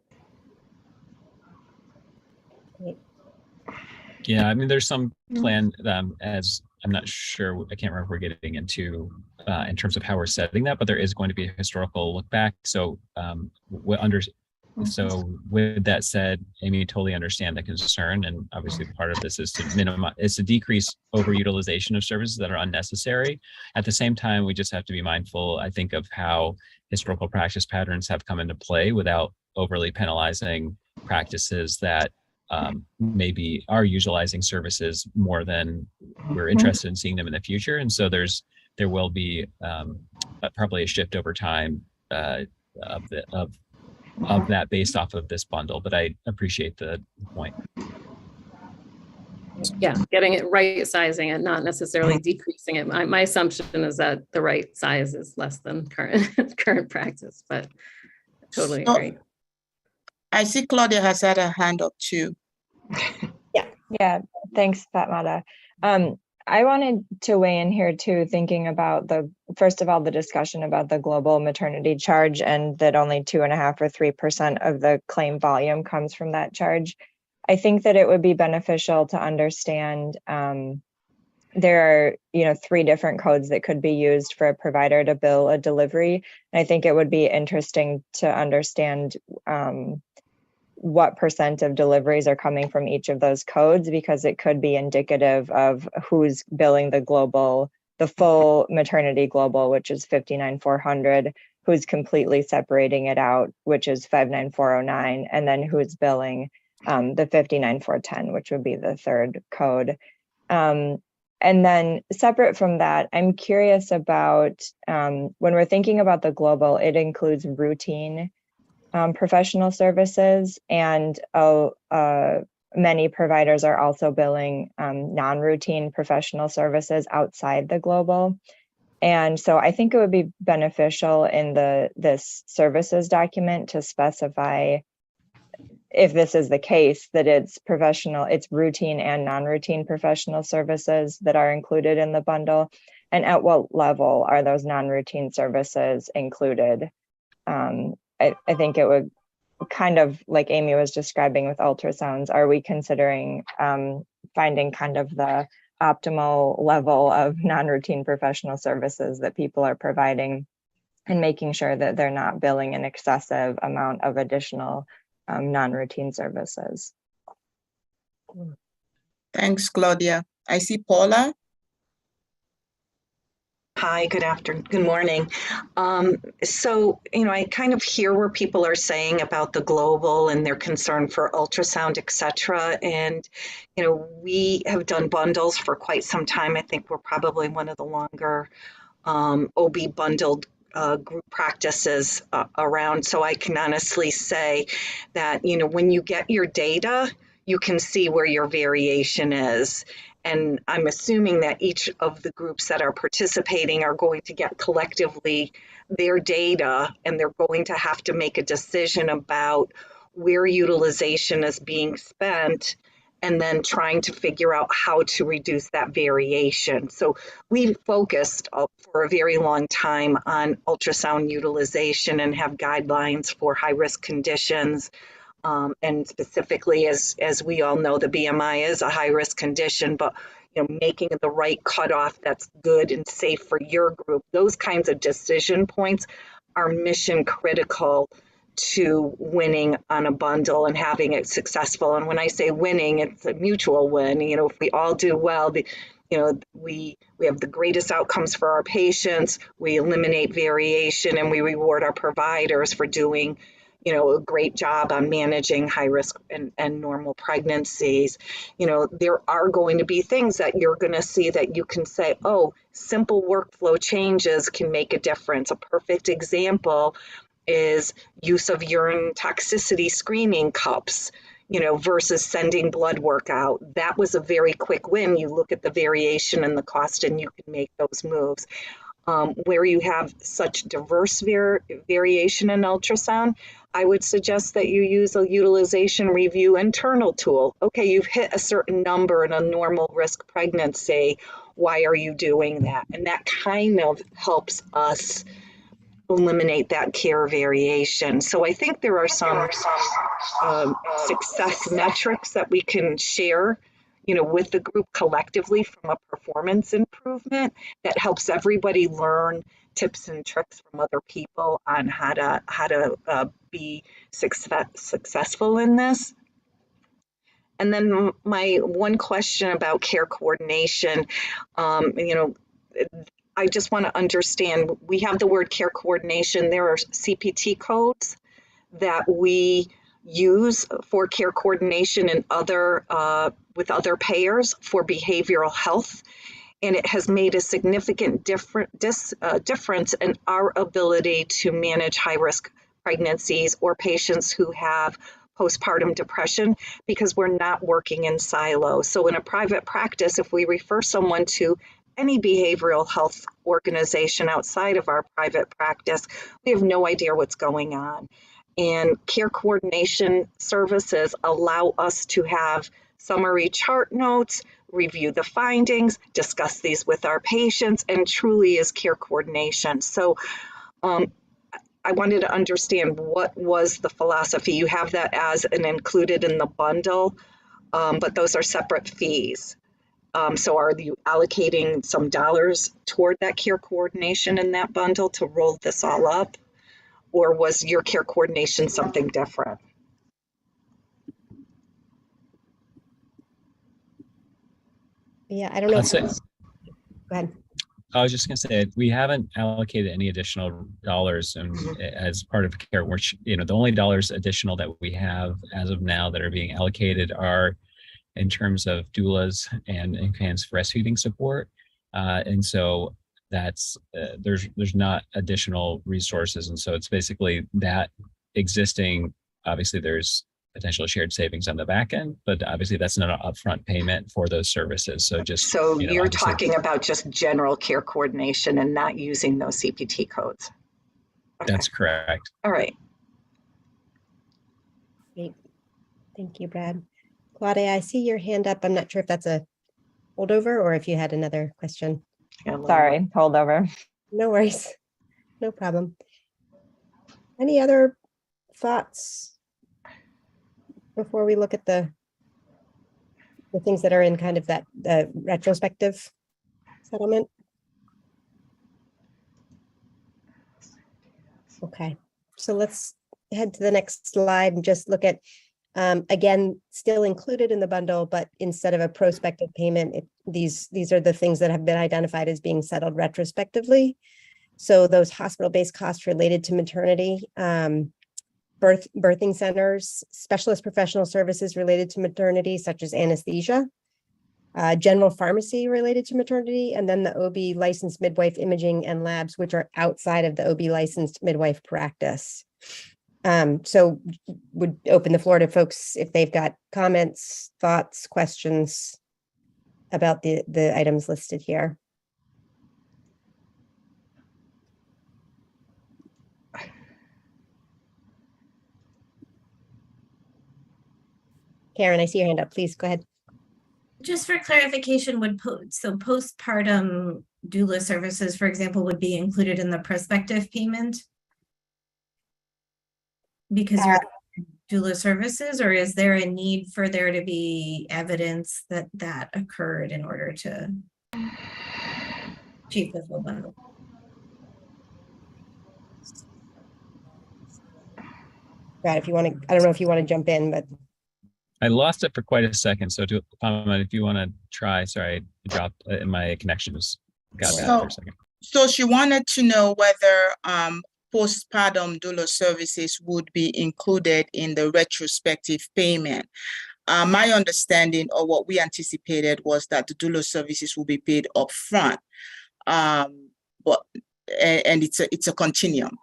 Yeah, I mean, there's some plan as I'm not sure, I can't remember if we're getting into in terms of how we're setting that, but there is going to be a historical look back. So so with that said, Amy, totally understand the concern. And obviously part of this is to decrease overutilization of services that are unnecessary. At the same time, we just have to be mindful, I think, of how historical practice patterns have come into play without overly penalizing practices that maybe are utilizing services more than we're interested in seeing them in the future. And so there will be probably a shift over time of that based off of this bundle, but I appreciate the point. Yeah, getting it right sizing and not necessarily decreasing it. My assumption is that the right size is less than current practice, but I totally agree. I see Claudia has had a hand up too. Yeah, thanks, Fatmata. I wanted to weigh in here too, thinking about first of all, the discussion about the global maternity charge and that only 2.5 or 3% of the claim volume comes from that charge. I think that it would be beneficial to understand there are, 3 different codes that could be used for a provider to bill a delivery. And I think it would be interesting to understand what % of deliveries are coming from each of those codes, because it could be indicative of who's billing the full maternity global, which is 59,400, who's completely separating it out, which is 59409, and then who's billing the 59,410, which would be the third code. And then separate from that, I'm curious about when we're thinking about the global, it includes routine professional services, and many providers are also billing non-routine professional services outside the global. And so I think it would be beneficial in this services document to specify, if this is the case, that it's routine and non-routine professional services that are included in the bundle, and at what level are those non-routine services included. I think it would kind of, like Amy was describing with ultrasounds, are we considering finding kind of the optimal level of non-routine professional services that people are providing, and making sure that they're not billing an excessive amount of additional non-routine services. Thanks, Claudia. I see Paula. Hi, good morning. So, I kind of hear where people are saying about the global and their concern for ultrasound, et cetera. And, we have done bundles for quite some time. I think we're probably one of the longer OB bundled group practices around. So I can honestly say that, when you get your data, you can see where your variation is. And I'm assuming that each of the groups that are participating are going to get collectively their data, and they're going to have to make a decision about where utilization is being spent, and then trying to figure out how to reduce that variation. So we focused for a very long time on ultrasound utilization and have guidelines for high-risk conditions. And specifically, as we all know, the BMI is a high-risk condition, but making the right cutoff that's good and safe for your group, those kinds of decision points are mission critical to winning on a bundle and having it successful. And when I say winning, it's a mutual win. If we all do well, we have the greatest outcomes for our patients, we eliminate variation, and we reward our providers for doing a great job on managing high risk and normal pregnancies. There are going to be things that you're going to see that you can say, oh, simple workflow changes can make a difference. A perfect example is use of urine toxicity screening cups, versus sending blood work out. That was a very quick win. You look at the variation and the cost, and you can make those moves. where you have such diverse variation in ultrasound, I would suggest that you use a utilization review internal tool. Okay, you've hit a certain number in a normal risk pregnancy. Why are you doing that? And that kind of helps us eliminate that care variation. So I think there are some success metrics that we can share, with the group collectively from a performance improvement that helps everybody learn tips and tricks from other people on how to be successful in this. And then my one question about care coordination, I just want to understand, we have the word care coordination. There are CPT codes that we use for care coordination and with other payers for behavioral health. And it has made a significant difference in our ability to manage high-risk pregnancies or patients who have postpartum depression, because we're not working in silos. So in a private practice, if we refer someone to any behavioral health organization outside of our private practice, we have no idea what's going on. And care coordination services allow us to have summary chart notes, review the findings, discuss these with our patients, and truly is care coordination. So I wanted to understand, what was the philosophy? You have that as an included in the bundle, but those are separate fees. So are you allocating some dollars toward that care coordination in that bundle to roll this all up? Or was your care coordination something different? Yeah, I don't know. Go ahead. I was just going to say, we haven't allocated any additional dollars as part of care, which, the only dollars additional that we have as of now that are being allocated are in terms of doulas and enhanced breastfeeding support. And so that's, there's not additional resources. And so it's basically that existing, obviously there's potential shared savings on the back end, but obviously that's not an upfront payment for those services. So you're talking about just general care coordination and not using those CPT codes. Okay. That's correct. All right. Great. Thank you, Brad. Claudia, I see your hand up. I'm not sure if that's a holdover or if you had another question. Sorry, holdover. No worries. No problem. Any other thoughts before we look at the things that are in kind of that retrospective settlement? Okay, so let's head to the next slide and just look at, again, still included in the bundle, but instead of a prospective payment, these are the things that have been identified as being settled retrospectively. So those hospital-based costs related to maternity, birthing centers, specialist professional services related to maternity, such as anesthesia, general pharmacy related to maternity, and then the OB licensed midwife imaging and labs, which are outside of the OB licensed midwife practice. So would open the floor to folks if they've got comments, thoughts, questions about the items listed here. Karen, I see your hand up. Please go ahead. Just for clarification, so postpartum doula services, for example, would be included in the prospective payment? Because you're doula services, or is there a need for there to be evidence that occurred in order to achieve the full bundle? Brad, if you want to, I don't know if you want to jump in, but I lost it for quite a second. So if you want to try, sorry, I dropped my connection just got bad for a second. So she wanted to know whether postpartum doula services would be included in the retrospective payment. My understanding, or what we anticipated, was that the doula services will be paid upfront, but it's a continuum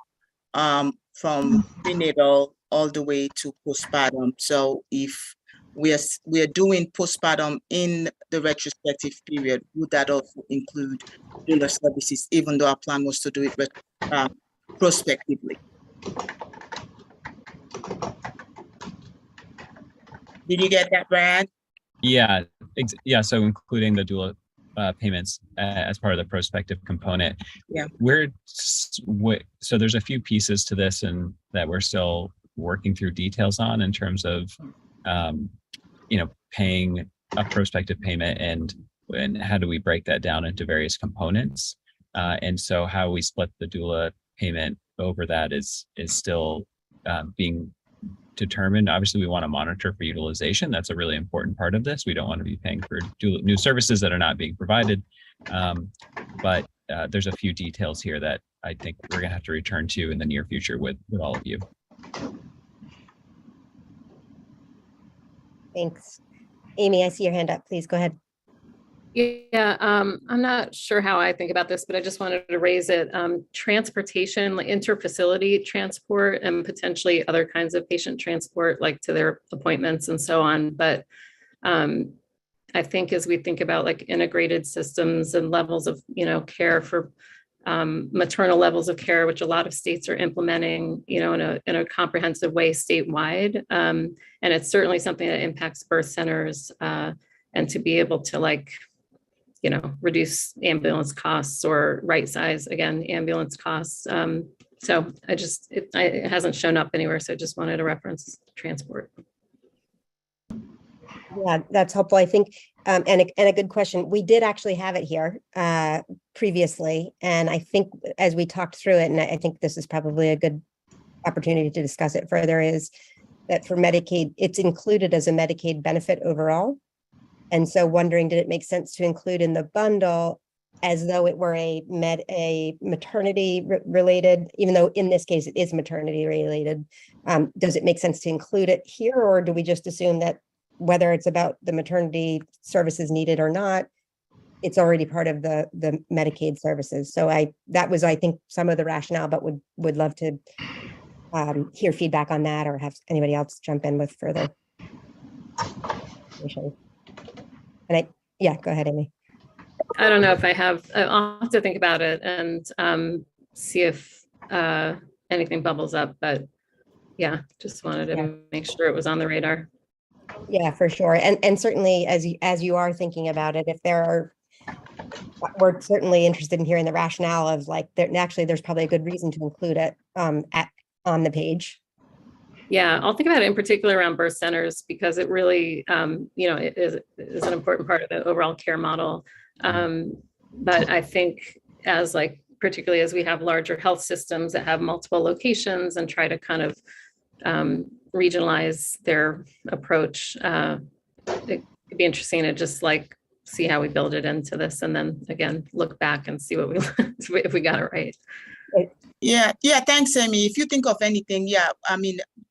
from prenatal all the way to postpartum. So if we are doing postpartum in the retrospective period, would that also include doula services, even though our plan was to do it prospectively? Did you get that, Brad? Yeah, yeah. So including the doula payments as part of the prospective component. Yeah. So there's a few pieces to this, and that we're still working through details on in terms of, paying a prospective payment and how do we break that down into various components. And so how we split the doula payment over that is still being determined. Obviously, we want to monitor for utilization. That's a really important part of this. We don't want to be paying for new services that are not being provided. But there's a few details here that I think we're going to have to return to in the near future with all of you. Thanks. Amy, I see your hand up. Please go ahead. Yeah, I'm not sure how I think about this, but I just wanted to raise it. Transportation, like interfacility transport, and potentially other kinds of patient transport, like to their appointments and so on. But I think as we think about like integrated systems and levels of, care for maternal levels of care, which a lot of states are implementing, in a comprehensive way statewide. And it's certainly something that impacts birth centers, and to be able to reduce ambulance costs or right size, again, ambulance costs. So it hasn't shown up anywhere. So I just wanted to reference transport. Yeah, that's helpful, I think. And a good question. We did actually have it here previously. And I think as we talked through it, and I think this is probably a good opportunity to discuss it further, is that for Medicaid, it's included as a Medicaid benefit overall. And so wondering, did it make sense to include in the bundle as though it were a maternity related, even though in this case it is maternity related? Does it make sense to include it here, or do we just assume that whether it's about the maternity services needed or not, it's already part of the Medicaid services? So that was, I think, some of the rationale, but would love to hear feedback on that, or have anybody else jump in with further information. And go ahead, Amy. I don't know if I have, I'll have to think about it and see if anything bubbles up, but yeah, just wanted to make sure it was on the radar. Yeah, for sure. And certainly as you are thinking about it, if there are, we're certainly interested in hearing the rationale of there's probably a good reason to include it on the page. Yeah, I'll think about it in particular around birth centers, because it really, it is an important part of the overall care model. But I think particularly as we have larger health systems that have multiple locations and try to kind of regionalize their approach, it could be interesting to just see how we build it into this, and then again, look back and see if we got it right. Yeah, thanks, Amy. If you think of anything,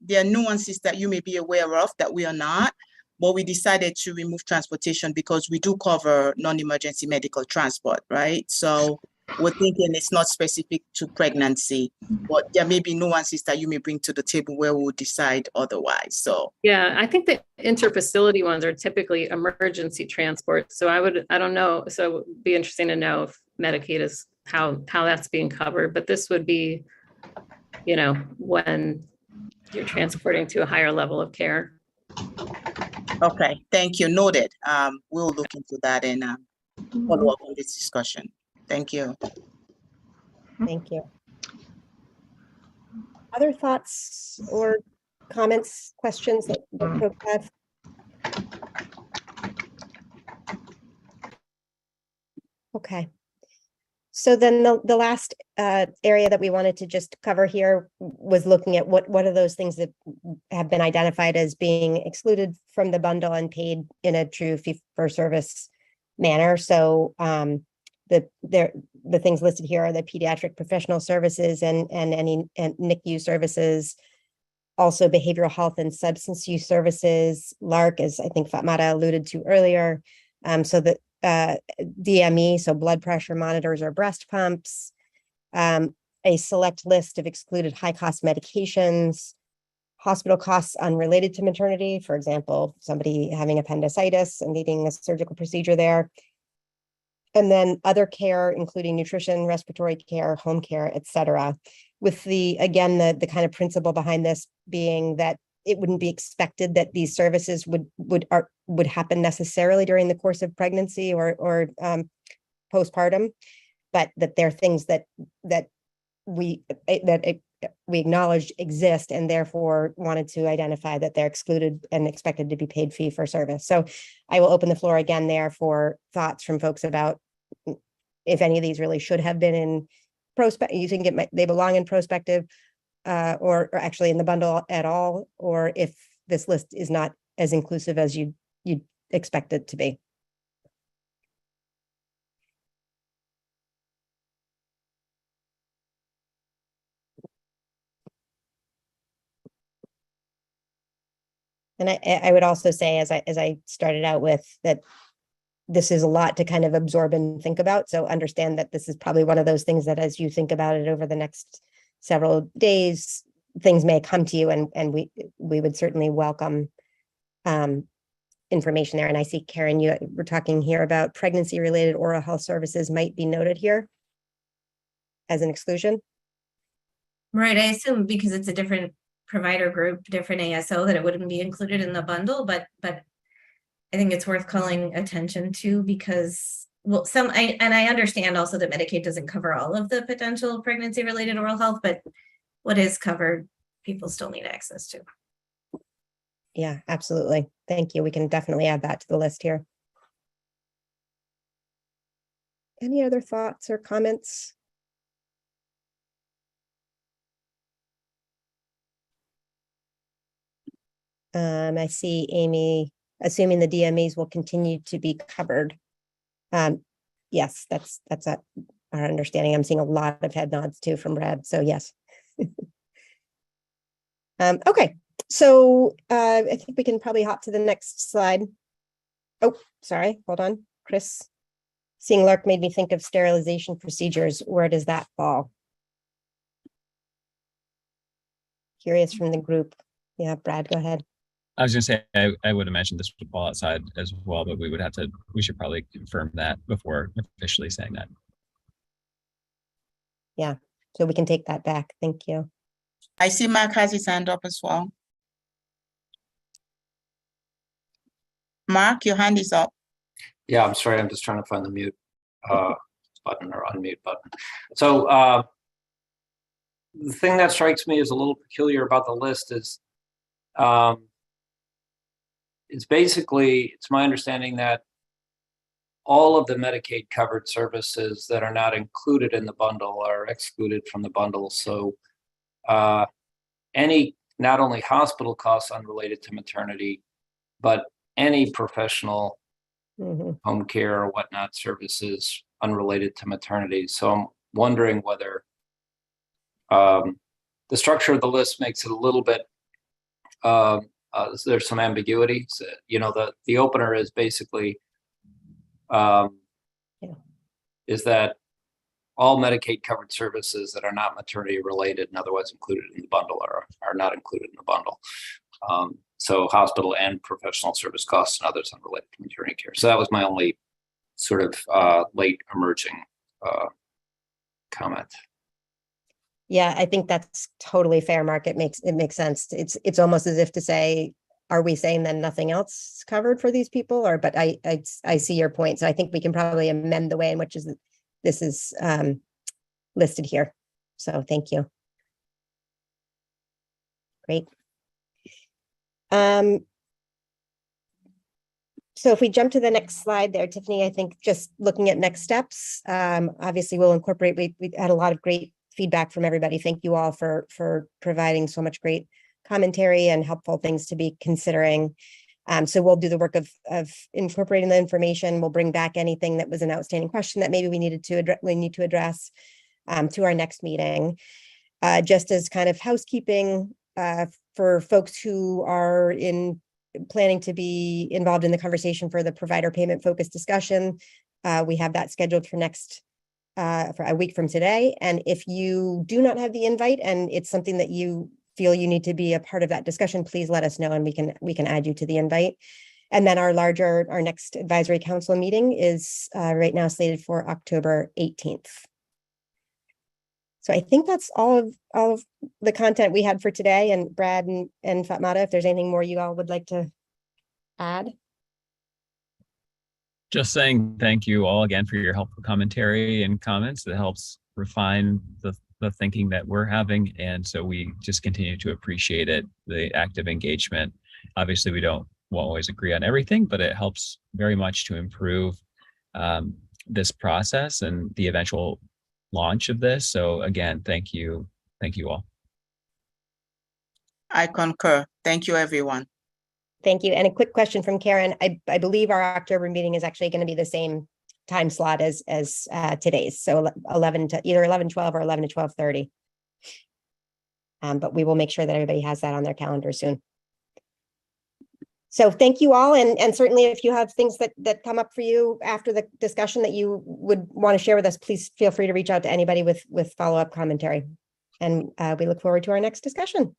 there are nuances that you may be aware of that we are not, but we decided to remove transportation because we do cover non-emergency medical transport, right? So we're thinking it's not specific to pregnancy, but there may be nuances that you may bring to the table where we'll decide otherwise. So yeah, I think the interfacility ones are typically emergency transport. So I don't know. So it'd be interesting to know if Medicaid is how that's being covered, but this would be, when you're transporting to a higher level of care. Okay, thank you. Noted. We'll look into that and follow up on this discussion. Thank you. Thank you. Other thoughts or comments, questions that folks have? Okay. So then the last area that we wanted to just cover here was looking at what are those things that have been identified as being excluded from the bundle and paid in a true fee-for-service manner. So the things listed here are the pediatric professional services and any NICU services, also behavioral health and substance use services, LARC, as I think Fatmata alluded to earlier. So that DME, so blood pressure monitors or breast pumps, a select list of excluded high-cost medications, hospital costs unrelated to maternity, for example, somebody having appendicitis and needing a surgical procedure there. And then other care, including nutrition, respiratory care, home care, et cetera. With the, again, the kind of principle behind this being that it wouldn't be expected that these services would happen necessarily during the course of pregnancy or postpartum, but that they're things that we acknowledged exist and therefore wanted to identify that they're excluded and expected to be paid fee for service. So I will open the floor again there for thoughts from folks about if any of these really should have been in prospect. You think they belong in prospective or actually in the bundle at all, or if this list is not as inclusive as you'd expect it to be. And I would also say, as I started out with, that this is a lot to kind of absorb and think about. So understand that this is probably one of those things that as you think about it over the next several days, things may come to you, and we would certainly welcome information there. And I see, Karen, we're talking here about pregnancy-related oral health services might be noted here as an exclusion. Right, I assume because it's a different provider group, different ASO, that it wouldn't be included in the bundle, but I think it's worth calling attention to because, well, I understand also that Medicaid doesn't cover all of the potential pregnancy-related oral health, but what is covered, people still need access to. Yeah, absolutely. Thank you. We can definitely add that to the list here. Any other thoughts or comments? I see Amy assuming the DMEs will continue to be covered. Yes, that's our understanding. I'm seeing a lot of head nods too from Brad. So yes. Okay, so I think we can probably hop to the next slide. Oh, sorry, hold on, Chris. Seeing Lark made me think of sterilization procedures. Where does that fall? Curious from the group. Yeah, Brad, go ahead. I was going to say, I would imagine this would fall outside as well, but we should probably confirm that before officially saying that. Yeah, so we can take that back. Thank you. I see Mark has his hand up as well. Mark, your hand is up. Yeah, I'm sorry. I'm just trying to find the mute button or unmute button. So the thing that strikes me as a little peculiar about the list is it's my understanding that all of the Medicaid covered services that are not included in the bundle are excluded from the bundle. So any, not only hospital costs unrelated to maternity, but any professional home care or whatnot services unrelated to maternity. So I'm wondering whether the structure of the list makes it a little bit, there's some ambiguity. So, you know, the opener is basically, is that all Medicaid covered services that are not maternity related and otherwise included in the bundle are not included in the bundle. So hospital and professional service costs and others unrelated to maternity care. So that was my only sort of late emerging comment. Yeah, I think that's totally fair, Mark. It makes sense. It's almost as if to say, are we saying then nothing else is covered for these people? Or, but I see your point. So I think we can probably amend the way in which this is listed here. So thank you. Great. So if we jump to the next slide there, Tiffany, I think just looking at next steps, obviously we'll incorporate, we had a lot of great feedback from everybody. Thank you all for providing so much great commentary and helpful things to be considering. So we'll do the work of incorporating the information. We'll bring back anything that was an outstanding question that maybe we need to address to our next meeting. Just as kind of housekeeping for folks who are planning to be involved in the conversation for the provider payment focused discussion, we have that scheduled for for a week from today. And if you do not have the invite and it's something that you feel you need to be a part of that discussion, please let us know and we can add you to the invite. And then our next advisory council meeting is right now slated for October 18th. So I think that's all of the content we had for today. And Brad and Fatmata, if there's anything more you all would like to add. Just saying thank you all again for your helpful commentary and comments. That helps refine the thinking that we're having. And so we just continue to appreciate it, the active engagement. Obviously, we won't always agree on everything, but it helps very much to improve this process and the eventual launch of this. So again, thank you. Thank you all. I concur. Thank you, everyone. Thank you. And a quick question from Karen. I believe our October meeting is actually going to be the same time slot as today's. So 11 to either 11:12 or 11 to 12:30. But we will make sure that everybody has that on their calendar soon. So thank you all. And certainly if you have things that come up for you after the discussion that you would want to share with us, please feel free to reach out to anybody with follow-up commentary. And we look forward to our next discussion.